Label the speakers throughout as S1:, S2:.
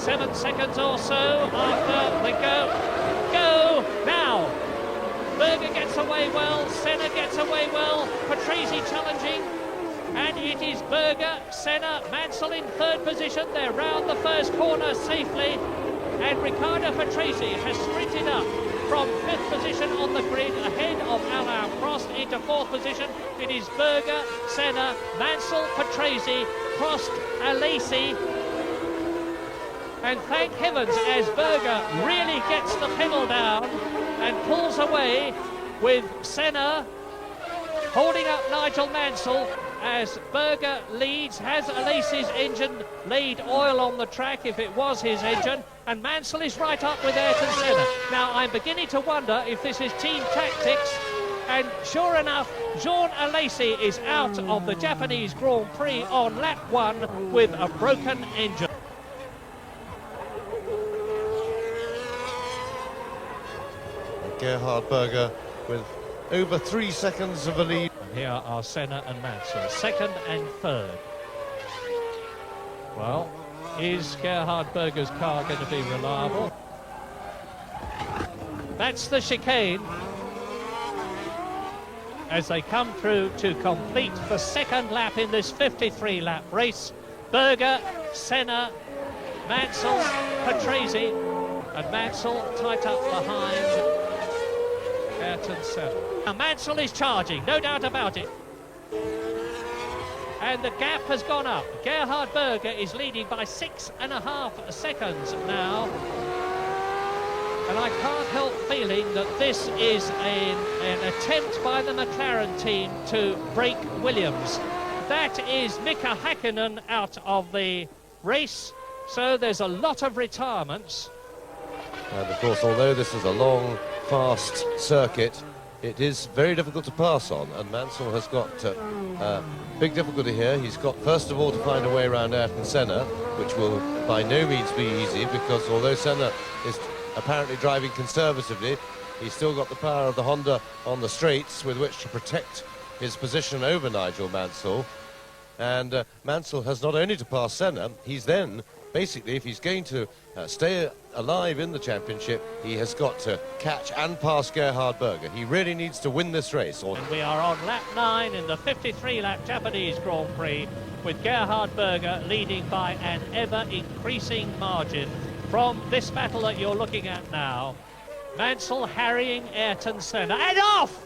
S1: 7 seconds or so after they go now. Berger gets away well, Senna gets away well, Patrese challenging, and it is Berger, Senna, Mansell in third position. They're round the first corner safely, and Riccardo Patrese has sprinted up from fifth position on the grid ahead of Alain Prost into fourth position. It is Berger, Senna, Mansell, Patrese, Prost, Alesi. And thank heavens, as Berger really gets the pedal down and pulls away with Senna holding up Nigel Mansell as Berger leads, has Alesi's engine laid oil on the track if it was his engine, and Mansell is right up with Ayrton Senna. Now I'm beginning to wonder if this is team tactics, and sure enough, Jean Alesi is out of the Japanese Grand Prix on lap 1 with a broken engine.
S2: Gerhard Berger with over 3 seconds of a lead.
S1: Here are Senna and Mansell, second and third. Well, is Gerhard Berger's car going to be reliable? That's the chicane as they come through to complete the second lap in this 53-lap race. Berger, Senna, Mansell, Patrese, and Mansell tight up behind Ayrton Senna. Now Mansell is charging, no doubt about it. And the gap has gone up. Gerhard Berger is leading by 6.5 seconds now. And I can't help feeling that this is an attempt by the McLaren team to break Williams. That is Mika Häkkinen out of the race. So there's a lot of retirements.
S2: And of course, although this is a long, fast circuit, it is very difficult to pass on, and Mansell has got big difficulty here. He's got, first of all, to find a way around Ayrton Senna, which will by no means be easy, because although Senna is apparently driving conservatively, he's still got the power of the Honda on the straights with which to protect his position over Nigel Mansell. And Mansell has not only to pass Senna, he's then, basically, if he's going to stay alive in the championship, he has got to catch and pass Gerhard Berger. He really needs to win this race.
S1: And we are on lap 9 in the 53-lap Japanese Grand Prix, with Gerhard Berger leading by an ever-increasing margin from this battle that you're looking at now. Mansell harrying Ayrton Senna, and off!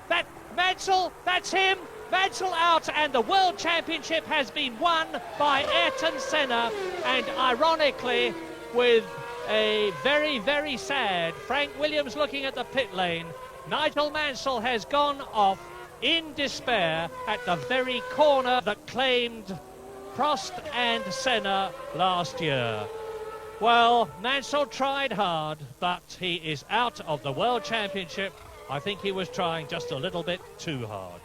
S1: That Mansell, that's him! Mansell out, and the World Championship has been won by Ayrton Senna, and ironically, with a very, very sad Frank Williams looking at the pit lane, Nigel Mansell has gone off in despair at the very corner that claimed Prost and Senna last year. Well, Mansell tried hard, but he is out of the World Championship. I think he was trying just a little bit too hard.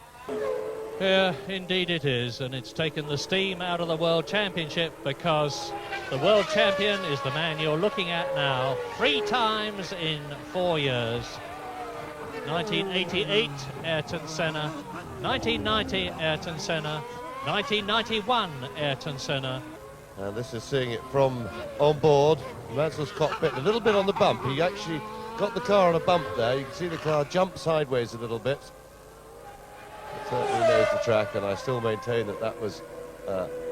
S1: Yeah, indeed it is, and it's taken the steam out of the World Championship, because the World Champion is the man you're looking at now, 3 times in 4 years. 1988, Ayrton Senna. 1990, Ayrton Senna. 1991, Ayrton Senna.
S2: And this is seeing it from on board Mansell's cockpit, a little bit on the bump. He actually got the car on a bump there. You can see the car jump sideways a little bit. Certainly knows the track, and I still maintain that that was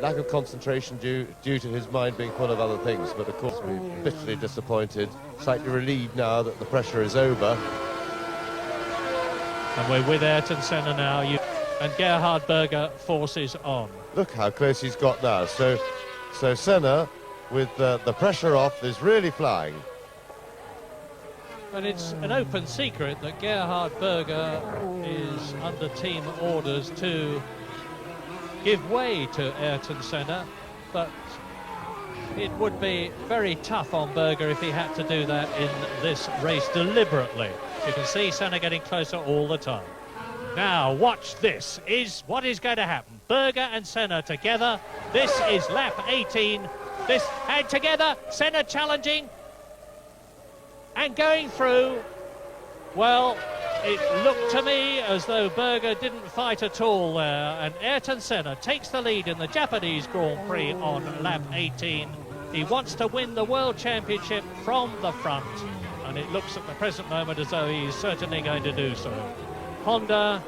S2: lack of concentration due to his mind being full of other things. But of course, we're bitterly disappointed, slightly relieved now that the pressure is over.
S1: And we're with Ayrton Senna now, and Gerhard Berger forces on.
S2: Look how close he's got now. So Senna, with the pressure off, is really flying.
S1: And it's an open secret that Gerhard Berger is under team orders to give way to Ayrton Senna, but it would be very tough on Berger if he had to do that in this race deliberately. You can see Senna getting closer all the time. Now watch this, is what is going to happen. Berger and Senna together. This is lap 18. This, and together, Senna challenging and going through. Well, it looked to me as though Berger didn't fight at all there, and Ayrton Senna takes the lead in the Japanese Grand Prix on lap 18. He wants to win the World Championship from the front, and it looks at the present moment as though he's certainly going to do so. Honda,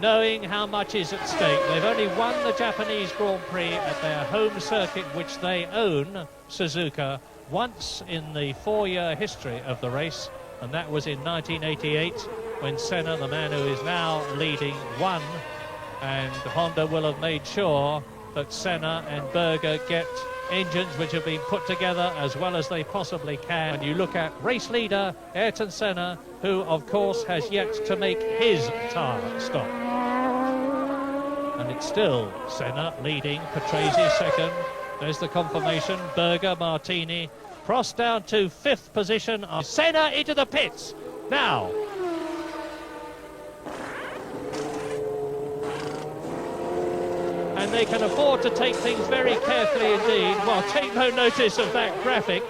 S1: knowing how much is at stake, they've only won the Japanese Grand Prix at their home circuit, which they own, Suzuka, once in the 4-year history of the race, and that was in 1988 when Senna, the man who is now leading, won, and Honda will have made sure that Senna and Berger get engines which have been put together as well as they possibly can. And you look at race leader Ayrton Senna, who of course has yet to make his tyre stop. And it's still Senna leading, Patrese second. There's the confirmation. Berger, Martini, Prost down to 5th position. Senna into the pits now. And they can afford to take things very carefully indeed. Well, take no notice of that graphic.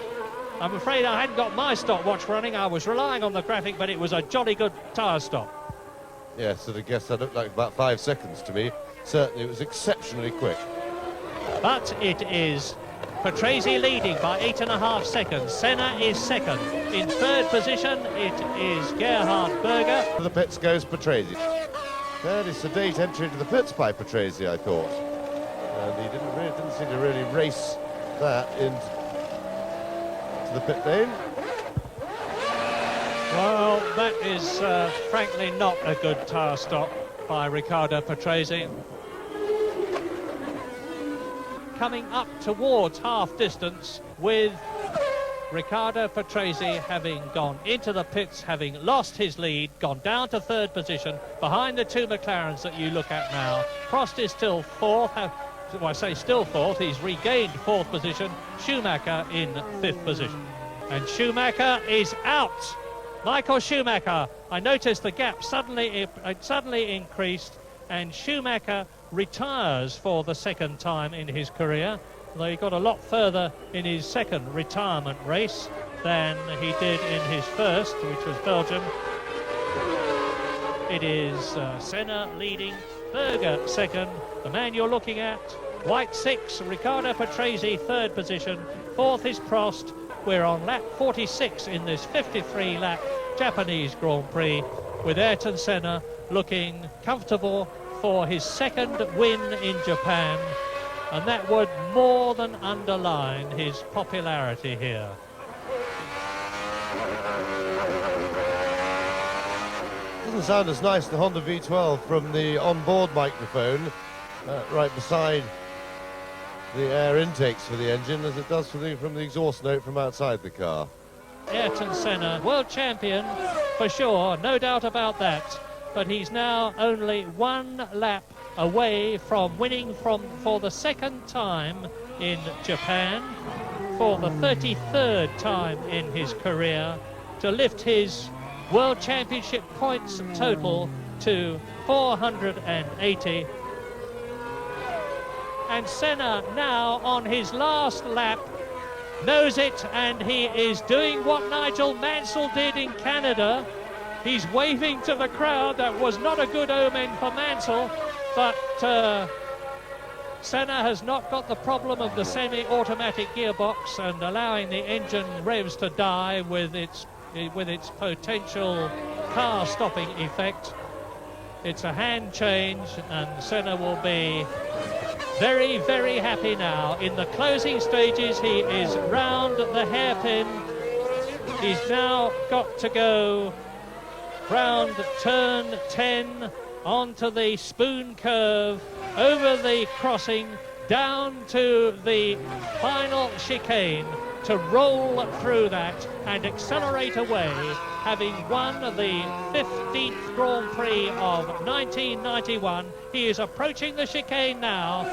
S1: I'm afraid I hadn't got my stopwatch running. I was relying on the graphic, but it was a jolly good tyre stop.
S2: Yes, and I guess that looked like about 5 seconds to me. Certainly, it was exceptionally quick.
S1: But it is Patrese leading by 8.5 seconds. Senna is second. In 3rd position, it is Gerhard Berger.
S2: For the pits goes Patrese. Fairly sedate entry into the pits by Patrese, I thought. And he didn't seem to really race that into the pit lane.
S1: Well, that is frankly not a good tyre stop by Riccardo Patrese. Coming up towards half distance with Riccardo Patrese having gone into the pits, having lost his lead, gone down to 3rd position behind the 2 McLarens that you look at now. Prost is still 4th. Well, I say still 4th. He's regained 4th position. Schumacher in 5th position. And Schumacher is out. Michael Schumacher. I noticed the gap suddenly increased, and Schumacher retires for the 2nd time in his career. Though he got a lot further in his 2nd retirement race than he did in his 1st, which was Belgium. It is Senna leading, Berger 2nd. The man you're looking at, White 6th, Riccardo Patrese 3rd position, 4th is Prost. We're on lap 46 in this 53-lap Japanese Grand Prix, with Ayrton Senna looking comfortable for his 2nd win in Japan, and that would more than underline his popularity here.
S2: Doesn't sound as nice, the Honda V12, from the onboard microphone right beside the air intakes for the engine, as it does from the exhaust note from outside the car.
S1: Ayrton Senna, world champion for sure, no doubt about that, but he's now only 1 lap away from winning for the 2nd time in Japan, for the 33rd time in his career, to lift his World Championship points total to 480. And Senna now on his last lap knows it, and he is doing what Nigel Mansell did in Canada. He's waving to the crowd. That was not a good omen for Mansell, but Senna has not got the problem of the semi-automatic gearbox and allowing the engine revs to die with its potential car stopping effect. It's a hand change, and Senna will be very, very happy now. In the closing stages, he is round the hairpin. He's now got to go round turn 10 onto the spoon curve, over the crossing, down to the final chicane, to roll through that and accelerate away, having won the 15th Grand Prix of 1991. He is approaching the chicane now.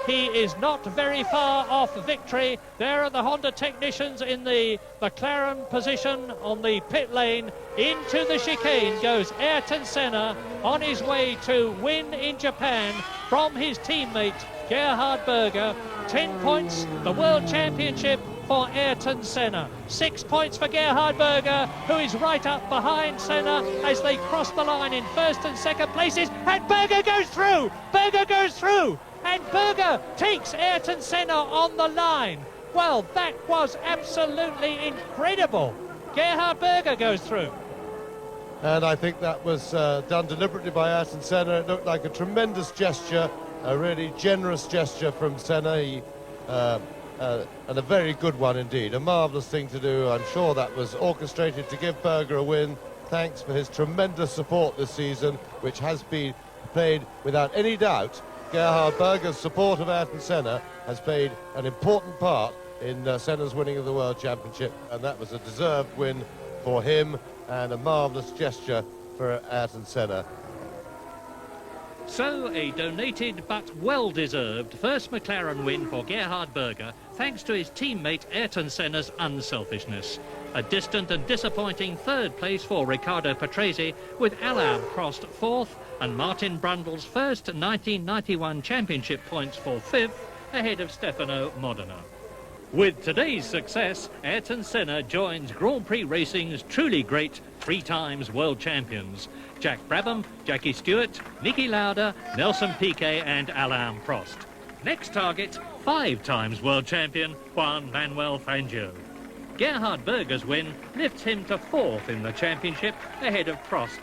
S1: He is not very far off victory. There are the Honda technicians in the McLaren position on the pit lane. Into the chicane goes Ayrton Senna on his way to win in Japan from his teammate Gerhard Berger. 10 points, the World Championship for Ayrton Senna. 6 points for Gerhard Berger, who is right up behind Senna as they cross the line in 1st and 2nd places. And Berger goes through! Berger goes through! And Berger takes Ayrton Senna on the line. Well, that was absolutely incredible. Gerhard Berger goes through.
S2: And I think that was done deliberately by Ayrton Senna. It looked like a tremendous gesture, a really generous gesture from Senna. And a very good one indeed. A marvellous thing to do. I'm sure that was orchestrated to give Berger a win. Thanks for his tremendous support this season, which has been played without any doubt. Gerhard Berger's support of Ayrton Senna has played an important part in Senna's winning of the World Championship, and that was a deserved win for him and a marvellous gesture for Ayrton Senna.
S1: So, a donated but well-deserved first McLaren win for Gerhard Berger, thanks to his teammate Ayrton Senna's unselfishness. A distant and disappointing third place for Riccardo Patrese, with Alain Prost fourth and Martin Brundle's first 1991 championship points for fifth, ahead of Stefano Modena. With today's success, Ayrton Senna joins Grand Prix racing's truly great three-times world champions: Jack Brabham, Jackie Stewart, Niki Lauda, Nelson Piquet and Alain Prost. Next target, 5-times world champion Juan Manuel Fangio. Gerhard Berger's win lifts him to fourth in the championship, ahead of Prost.